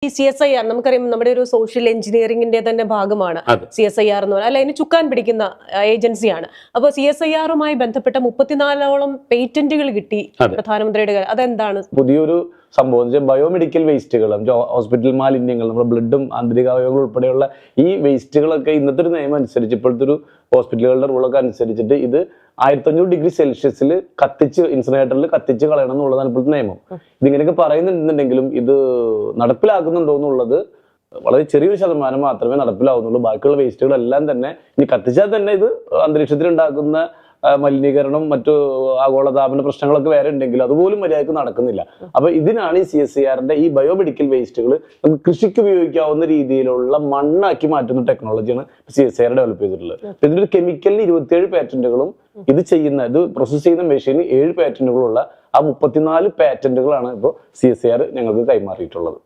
CSIR നമുക്കറിയാം നമ്മുടെ ഒരു സോഷ്യൽ എഞ്ചിനീയറിംഗിന്റെ തന്നെ ഭാഗമാണ് CSIR എന്ന് പറഞ്ഞാൽ അല്ല അതിന് ചുക്കാൻ പിടിക്കുന്ന ഏജൻസിയാണ്. അപ്പോൾ CSIR-ുമായി ബന്ധപ്പെട്ട 34ഓളം പേറ്റന്റുകൾ കിട്ടി പ്രധാനമന്ത്രിയുടെ. അതെന്താണ്? പുതിയൊരു സംഭവം ബയോമെഡിക്കൽ വേസ്റ്റുകളും ഹോസ്പിറ്റൽ മാലിന്യങ്ങൾ നമ്മുടെ ബ്ലഡും ആന്തരികാവയവങ്ങളും ഉൾപ്പെടെയുള്ള ഈ വേസ്റ്റുകളൊക്കെ ഇന്നത്തെ ഒരു നിയമം അനുസരിച്ച് ഇപ്പോഴത്തെ ഒരു ഹോസ്പിറ്റലുകളുടെ റൂളൊക്കെ അനുസരിച്ചിട്ട് ഇത് 1500°C കത്തിച്ച് ഇൻസിനറേറ്ററിൽ കത്തിച്ച് കളയണം എന്നുള്ളതാണ് ഇപ്പോഴത്തെ നിയമം. ഇതിങ്ങനെയൊക്കെ പറയുന്നുണ്ടെങ്കിലും ഇത് നടപ്പിലാക്കുന്നുണ്ടോ എന്നുള്ളത് വളരെ ചെറിയൊരു ശതമാനം മാത്രമേ നടപ്പിലാവുന്നുള്ളൂ. ബാക്കിയുള്ള വേസ്റ്റുകളെല്ലാം തന്നെ ഇനി കത്തിച്ചാൽ തന്നെ ഇത് അന്തരീക്ഷത്തിൽ ഉണ്ടാക്കുന്ന മലിനീകരണം മറ്റു ആഗോളതാപന പ്രശ്നങ്ങളൊക്കെ വേറെ ഉണ്ടെങ്കിലും അതുപോലും മര്യാദക്ക് നടക്കുന്നില്ല. അപ്പൊ ഇതിനാണ് ഈ CSIR-ന്റെ ഈ ബയോമെഡിക്കൽ വേസ്റ്റുകൾ നമുക്ക് കൃഷിക്ക് ഉപയോഗിക്കാവുന്ന രീതിയിലുള്ള മണ്ണാക്കി മാറ്റുന്ന ടെക്നോളജിയാണ് CSIR ഡെവലപ്പ് ചെയ്തിട്ടുള്ളത്. ഇതിന്റെ കെമിക്കലിന് 27 പാറ്റന്റുകളും ഇത് പ്രോസസ് ചെയ്യുന്ന മെഷീന് 7 പാറ്റന്റുകളുള്ള ആ 34 പാറ്റന്റുകളാണ് ഇപ്പോൾ CSIR ഞങ്ങൾക്ക് കൈമാറിയിട്ടുള്ളത്.